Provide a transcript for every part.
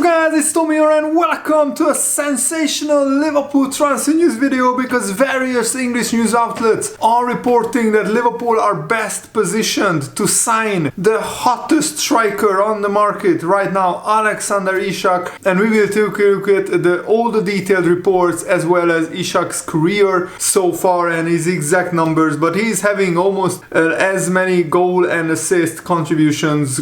Guys, it's Tommy here and welcome to a sensational Liverpool transfer news video because various English news outlets are reporting that Liverpool are best positioned to sign the hottest striker on the market right now, Alexander Isak, and we will take a look at all the detailed reports as well as Isak's career so far and his exact numbers, but he's having almost as many goal contributions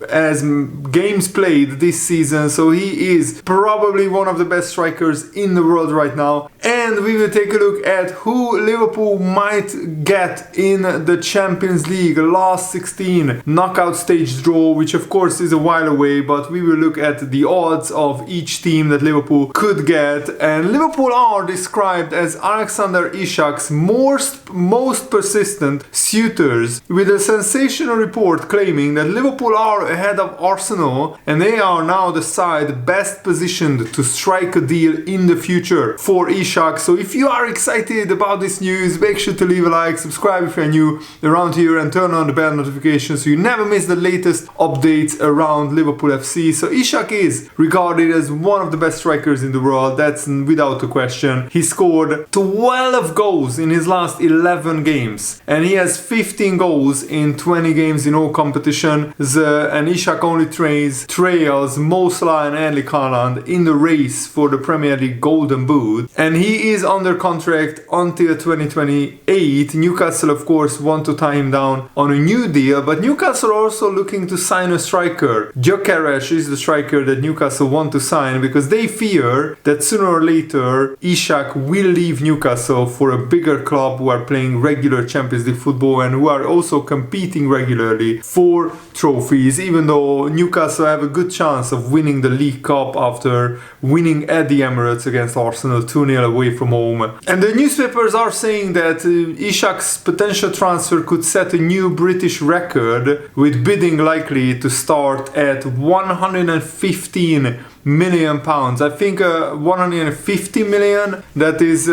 as games played this season, so he is probably one of the best strikers in the world right now. And we will take a look at who Liverpool might get in the Champions League last 16 knockout stage draw, which of course is a while away, but we will look at the odds of each team that Liverpool could get. And Liverpool are described as Alexander Isak's most persistent suitors, with a sensational report claiming that Liverpool are ahead of Arsenal and they are now the side best positioned to strike a deal in the future for Isak. So if you are excited about this news, make sure to leave a like, subscribe if you're new around here, and turn on the bell notification so you never miss the latest updates around Liverpool FC. So Isak is regarded as one of the best strikers in the world, that's without a question. He scored 12 goals in his last 11 games and he has 15 goals in 20 games in all competitions, and Isak only trails Mo Salah and Erling Haaland in the race for the Premier League Golden Boot, and he is under contract until 2028. Newcastle of course want to tie him down on a new deal, but Newcastle are also looking to sign a striker. Gyökeres is the striker that Newcastle want to sign because they fear that sooner or later Isak will leave Newcastle for a bigger club who are playing regular Champions League football and who are also competing regularly for trophies, even though Newcastle have a good chance of winning the League Cup after winning at the Emirates against Arsenal 2-0 away from home. And the newspapers are saying that Isak's potential transfer could set a new British record, with bidding likely to start at £115 million. I think 150 million that is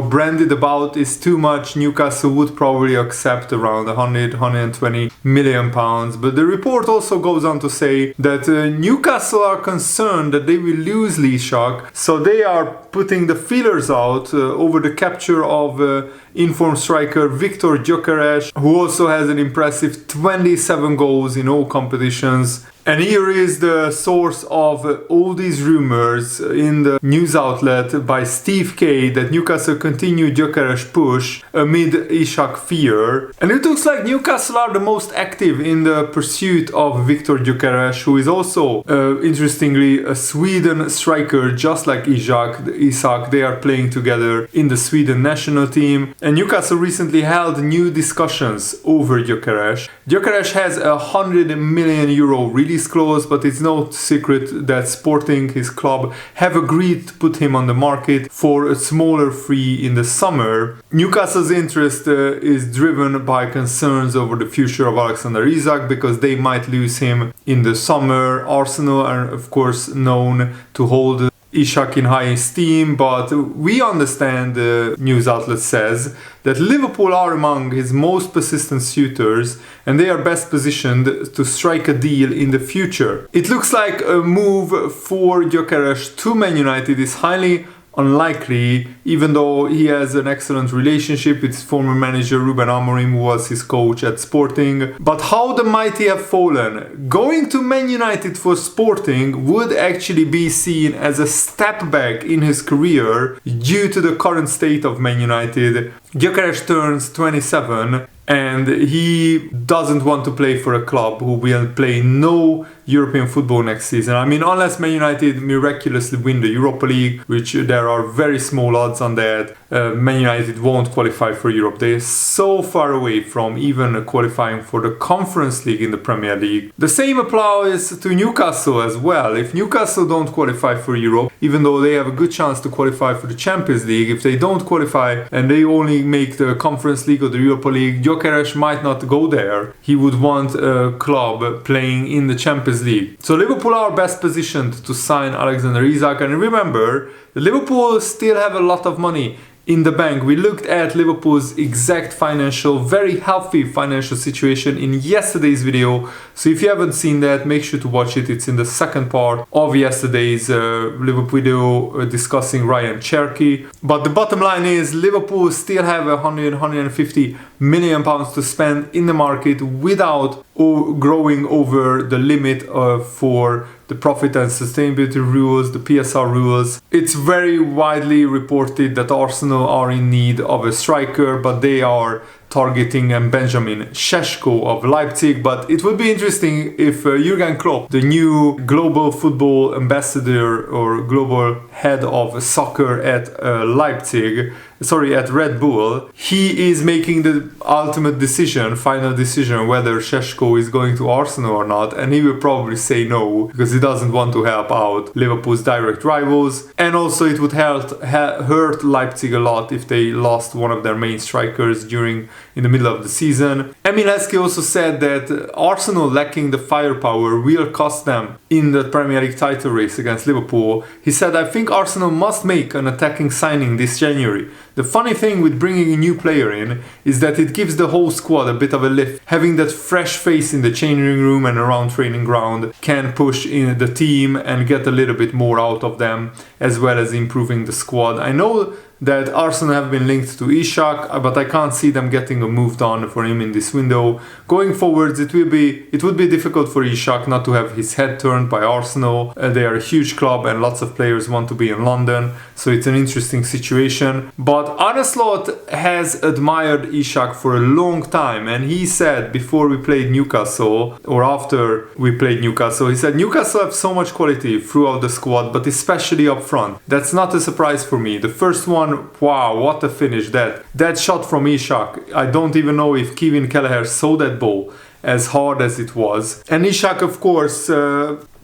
branded about is too much. Newcastle would probably accept around 120 million pounds, but the report also goes on to say that Newcastle are concerned that they will lose Isak, so they are putting the feelers out over the capture of informed striker Victor Gyökeres, who also has an impressive 27 goals in all competitions. And here is the source of all these rumors in the news outlet by Steve K that Newcastle continued Gyökeres push amid Isak fear. And it looks like Newcastle are the most active in the pursuit of Victor Gyökeres, who is also, interestingly, a Sweden striker just like Isak. They are playing together in the Sweden national team. And Newcastle recently held new discussions over Gyökeres. Gyökeres has a €100 million release clause, but it's no secret that Sporting, his club, have agreed to put him on the market for a smaller fee in the summer. Newcastle's interest is driven by concerns over the future of Alexander Isak because they might lose him in the summer. Arsenal are of course known to hold Isak in high esteem, but we understand, the news outlet says, that Liverpool are among his most persistent suitors and they are best positioned to strike a deal in the future. It looks like a move for Gyökeres to Man United is highly unlikely, even though he has an excellent relationship with his former manager Ruben Amorim, who was his coach at Sporting. But how the mighty have fallen. Going to Man United for Sporting would actually be seen as a step back in his career due to the current state of Man United. Gyökeres turns 27 and he doesn't want to play for a club who will play no European football next season. I mean, unless Man United miraculously win the Europa League, which there are very small odds on that, Man United won't qualify for Europe. They're so far away from even qualifying for the Conference League in the Premier League. The same applies to Newcastle as well. If Newcastle don't qualify for Europe, even though they have a good chance to qualify for the Champions League, if they don't qualify and they only make the Conference League or the Europa League, Gyökeres might not go there. He would want a club playing in the Champions League. So Liverpool are best positioned to sign Alexander Isak, and remember, Liverpool still have a lot of money in the bank. We looked at Liverpool's exact very healthy financial situation in yesterday's video. So if you haven't seen that, make sure to watch it. It's in the second part of yesterday's Liverpool video discussing Ryan Cherky. But the bottom line is Liverpool still have 150 million pounds to spend in the market without growing over the limit for the profit and sustainability rules, the PSR rules. It's very widely reported that Arsenal are in need of a striker, but they are targeting Benjamin Šeško of Leipzig. But it would be interesting if Jurgen Klopp, the new global football ambassador or global head of soccer at at Red Bull, he is making the ultimate decision, final decision, whether Šeško is going to Arsenal or not, and he will probably say no, because he doesn't want to help out Liverpool's direct rivals, and also it would hurt Leipzig a lot if they lost one of their main strikers in the middle of the season. Emil Heskey also said that Arsenal lacking the firepower will cost them in the Premier League title race against Liverpool. He said, "I think Arsenal must make an attacking signing this January. The funny thing with bringing a new player in is that it gives the whole squad a bit of a lift. Having that fresh face in the changing room and around training ground can push in the team and get a little bit more out of them, as well as improving the squad. I know that Arsenal have been linked to Isak, but I can't see them getting a moved on for him in this window. Going forwards, it would be difficult for Isak not to have his head turned by Arsenal. They are a huge club and lots of players want to be in London, so it's an interesting situation. But Arne has admired Isak for a long time, and he said before we played Newcastle, or after we played Newcastle, he said, Newcastle have so much quality throughout the squad, but especially up front. That's not a surprise for me. The first one, wow, what a finish that shot from Isak. I don't even know if Kevin Kelleher saw that ball as hard as it was. And Isak, of course,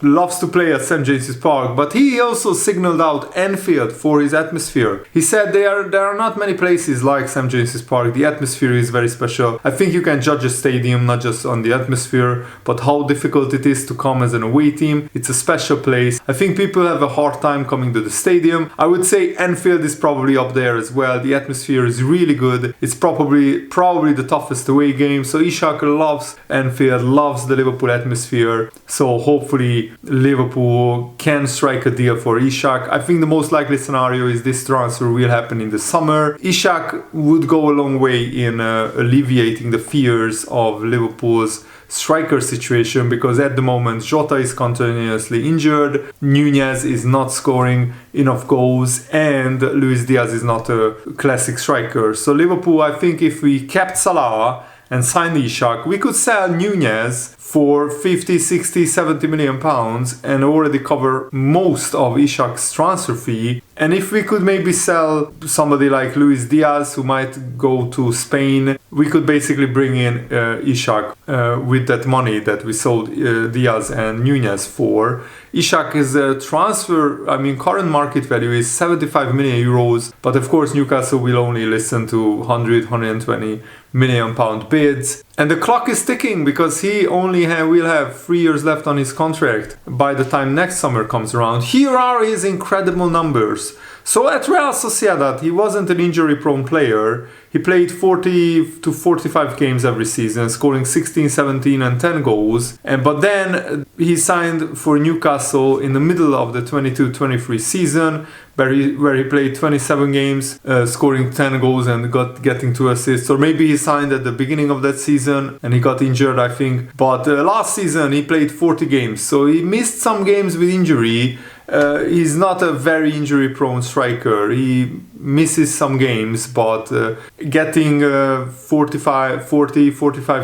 loves to play at St. James's Park, but he also signaled out Anfield for his atmosphere. He said there are not many places like St. James's Park. The atmosphere is very special. I think you can judge a stadium not just on the atmosphere, but how difficult it is to come as an away team. It's a special place. I think people have a hard time coming to the stadium. I would say Anfield is probably up there as well. The atmosphere is really good. It's probably the toughest away game. So Isak loves Anfield, loves the Liverpool atmosphere. So hopefully Liverpool can strike a deal for Isak. I think the most likely scenario is this transfer will happen in the summer. Isak would go a long way in alleviating the fears of Liverpool's striker situation, because at the moment Jota is continuously injured, Nunez is not scoring enough goals, and Luis Diaz is not a classic striker. So Liverpool, I think if we kept Salah and signed Isak, we could sell Nunez for 50, 60, 70 million pounds and already cover most of Isak's transfer fee. And if we could maybe sell somebody like Luis Diaz, who might go to Spain, we could basically bring in Isak with that money that we sold Diaz and Nunez for. Isak is a transfer, current market value is 75 million euros, but of course Newcastle will only listen to 100, 120 million pound bids. And the clock is ticking, because he only will have 3 years left on his contract by the time next summer comes around. Here are his incredible numbers. So at Real Sociedad, he wasn't an injury-prone player. He played 40 to 45 games every season, scoring 16, 17 and 10 goals. But then he signed for Newcastle in the middle of the 22-23 season, where he played 27 games, scoring 10 goals and getting 2 assists. Or maybe he signed at the beginning of that season and he got injured, I think. But last season he played 40 games, so he missed some games with injury. He's not a very injury-prone striker. He misses some games, but getting 45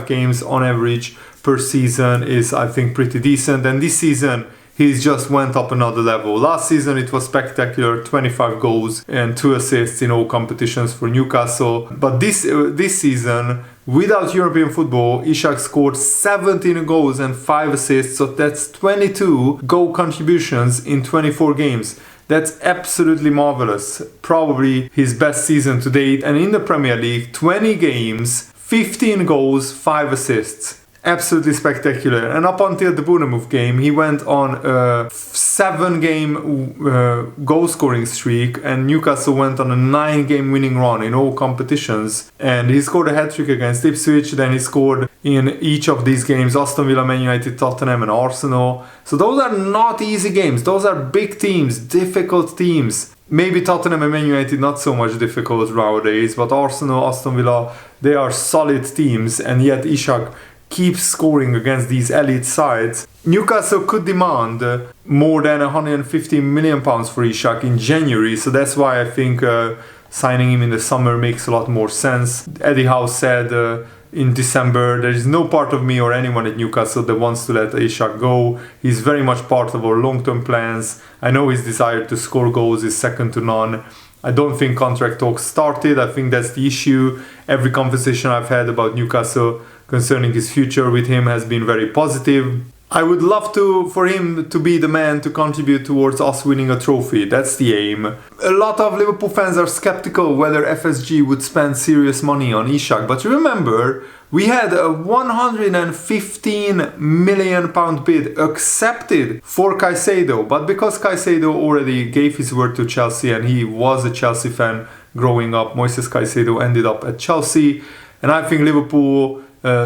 games on average per season is, I think, pretty decent. And this season, he's just went up another level. Last season it was spectacular, 25 goals and 2 assists in all competitions for Newcastle. But this season, without European football, Isak scored 17 goals and 5 assists, so that's 22 goal contributions in 24 games. That's absolutely marvelous. Probably his best season to date. And in the Premier League, 20 games, 15 goals, 5 assists. Absolutely spectacular. And up until the Bournemouth game, he went on a 7-game goal scoring streak, and Newcastle went on a 9-game winning run in all competitions. And he scored a hat-trick against Ipswich, then he scored in each of these games: Aston Villa, Man United, Tottenham and Arsenal. So those are not easy games. Those are big teams, difficult teams. Maybe Tottenham and Man United not so much difficult nowadays, but Arsenal, Aston Villa, they are solid teams, and yet Isak keeps scoring against these elite sides. Newcastle could demand more than £150 million for Isak in January, so that's why I think signing him in the summer makes a lot more sense. Eddie Howe said in December, there is no part of me or anyone at Newcastle that wants to let Isak go. He's very much part of our long-term plans. I know his desire to score goals is second to none. I don't think contract talks started. I think that's the issue. Every conversation I've had about Newcastle concerning his future with him has been very positive. I would love for him to be the man to contribute towards us winning a trophy. That's the aim. A lot of Liverpool fans are skeptical whether FSG would spend serious money on Isak, but remember, we had a £115 million bid accepted for Caicedo, but because Caicedo already gave his word to Chelsea and he was a Chelsea fan growing up, Moises Caicedo ended up at Chelsea, and I think Liverpool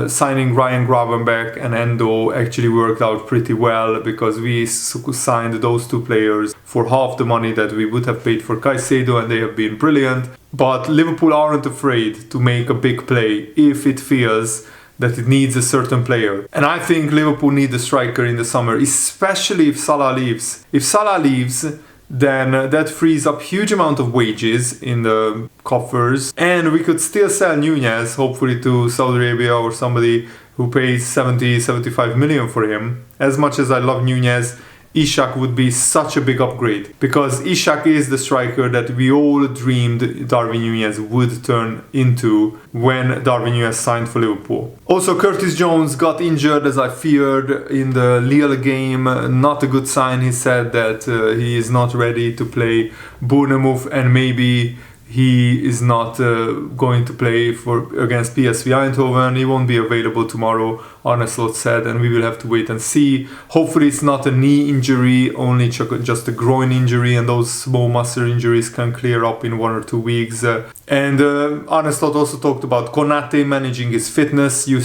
signing Ryan Gravenberch and Endo actually worked out pretty well, because we signed those two players for half the money that we would have paid for Caicedo, and they have been brilliant. But Liverpool aren't afraid to make a big play if it feels that it needs a certain player. And I think Liverpool need a striker in the summer, especially if Salah leaves. If Salah leaves, then that frees up huge amount of wages in the coffers, and we could still sell Nunez, hopefully to Saudi Arabia or somebody who pays 75 million for him. As much as I love Nunez, Isak would be such a big upgrade, because Isak is the striker that we all dreamed Darwin Nunez would turn into when Darwin Nunez signed for Liverpool. Also, Curtis Jones got injured, as I feared, in the Lille game. Not a good sign. He said that he is not ready to play Bournemouth, and maybe he is not going to play against PSV Eindhoven. He won't be available tomorrow, Arne said, and we will have to wait and see. Hopefully it's not a knee injury, only just a groin injury, and those small muscle injuries can clear up in 1 or 2 weeks. And Arne also talked about Konate managing his fitness. You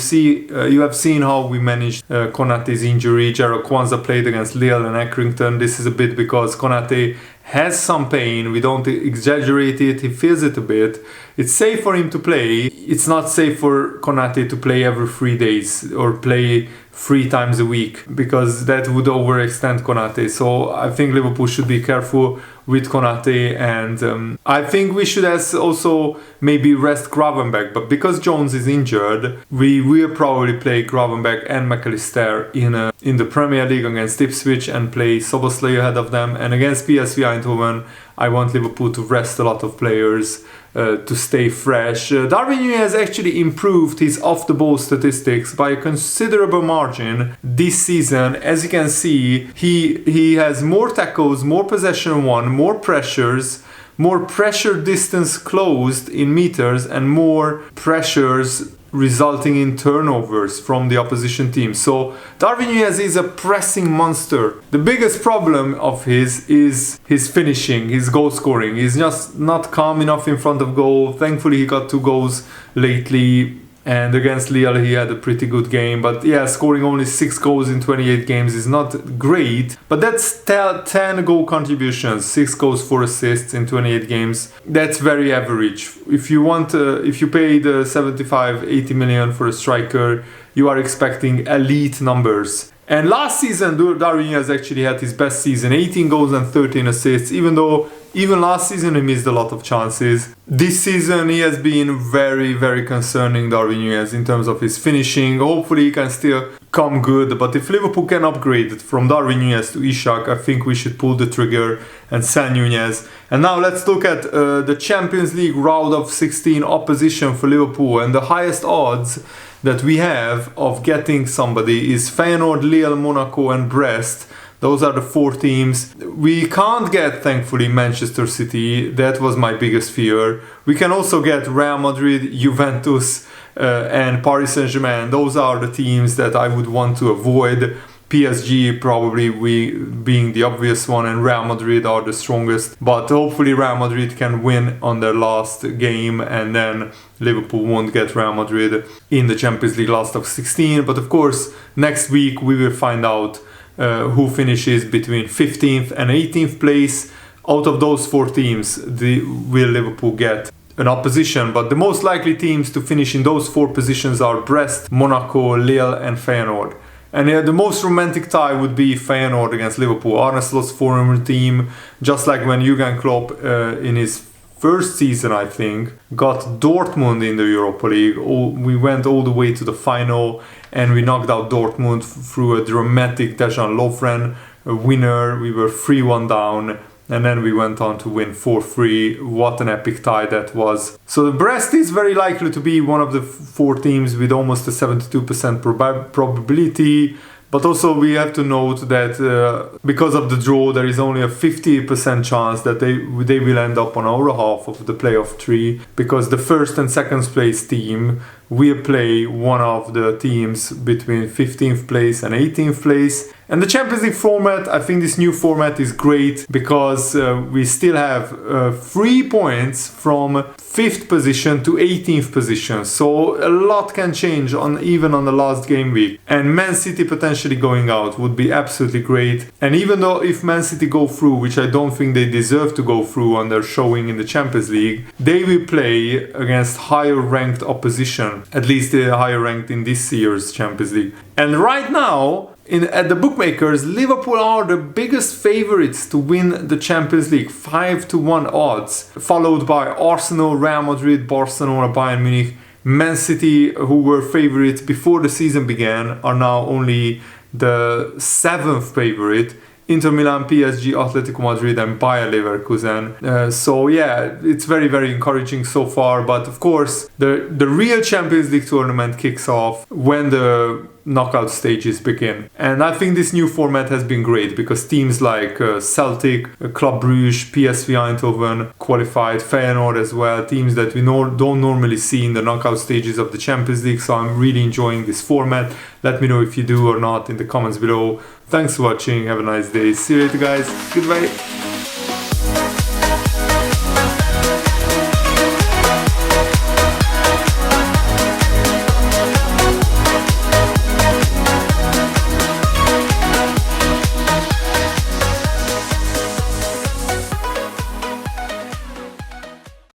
have seen how we managed Konate's injury. Jarrell Kwanzaa played against Lille and Accrington. This is a bit because Konate has some pain. We don't exaggerate it. He feels it a bit. It's safe for him to play. It's not safe for Konate to play every 3 days or play 3 times a week, because that would overextend Konate. So I think Liverpool should be careful with Konate, and I think we should also maybe rest Gravenberch. But because Jones is injured, we will probably play Gravenberch and McAllister in the Premier League against Ipswich and play Szoboszlai ahead of them. And against PSV Eindhoven, I want Liverpool to rest a lot of players to stay fresh. Darwin Nunez actually improved his off-the-ball statistics by a considerable margin this season. As you can see, he has more tackles, more possession won, more pressures, more pressure distance closed in meters, and more pressures resulting in turnovers from the opposition team. So Darwin Nunez is a pressing monster. The biggest problem of his is his finishing, his goal scoring. He's just not calm enough in front of goal. Thankfully he got 2 goals lately, and against Lille he had a pretty good game. But yeah, scoring only 6 goals in 28 games is not great, but that's 10 goal contributions, 6 goals, 4 assists in 28 games. That's very average. If you paid 75-80 million for a striker, you are expecting elite numbers. And last season, Darwin Nunez actually had his best season, 18 goals and 13 assists, even though even last season he missed a lot of chances. This season he has been very, very concerning, Darwin Nunez, in terms of his finishing. Hopefully he can still come good, but if Liverpool can upgrade it from Darwin Nunez to Isak, I think we should pull the trigger and sell Nunez. And now let's look at the Champions League round of 16 opposition for Liverpool, and the highest odds that we have of getting somebody is Feyenoord, Lille, Monaco and Brest. Those are the 4 teams. We can't get, thankfully, Manchester City. That was my biggest fear. We can also get Real Madrid, Juventus and Paris Saint-Germain. Those are the teams that I would want to avoid. PSG probably being the obvious one, and Real Madrid are the strongest. But hopefully Real Madrid can win on their last game, and then Liverpool won't get Real Madrid in the Champions League last of 16. But of course, next week we will find out who finishes between 15th and 18th place. Out of those 4 teams, will Liverpool get an opposition? But the most likely teams to finish in those 4 positions are Brest, Monaco, Lille and Feyenoord. And the most romantic tie would be Feyenoord against Liverpool. Arne Slot's former team, just like when Jurgen Klopp in his first season, I think, got Dortmund in the Europa League. We went all the way to the final and we knocked out Dortmund through a dramatic Dejan Lovren winner. We were 3-1 down. And then we went on to win 4-3. What an epic tie that was. So the Brest is very likely to be one of the 4 teams with almost a 72% probability. But also we have to note that because of the draw, there is only a 50% chance that they will end up on our half of the playoff tree, because the first and second place team will play one of the teams between 15th place and 18th place. And the Champions League format, I think this new format is great because we still have 3 points from 5th position to 18th position. So a lot can change even on the last game week. And Man City potentially going out would be absolutely great. And even though if Man City go through, which I don't think they deserve to go through on their showing in the Champions League, they will play against higher ranked opposition. At least they're higher ranked in this year's Champions League. And right now, at the bookmakers, Liverpool are the biggest favorites to win the Champions League, 5-1 odds, followed by Arsenal, Real Madrid, Barcelona, Bayern Munich. Man City, who were favorites before the season began, are now only the 7th favorite. Inter Milan, PSG, Atletico Madrid and Bayer Leverkusen. So yeah, it's very, very encouraging so far. But of course, the real Champions League tournament kicks off when the knockout stages begin. And I think this new format has been great because teams like Celtic, Club Brugge, PSV Eindhoven qualified, Feyenoord as well, teams that we don't normally see in the knockout stages of the Champions League. So I'm really enjoying this format. Let me know if you do or not in the comments below. Thanks for watching. Have a nice day. See you later, guys. Goodbye.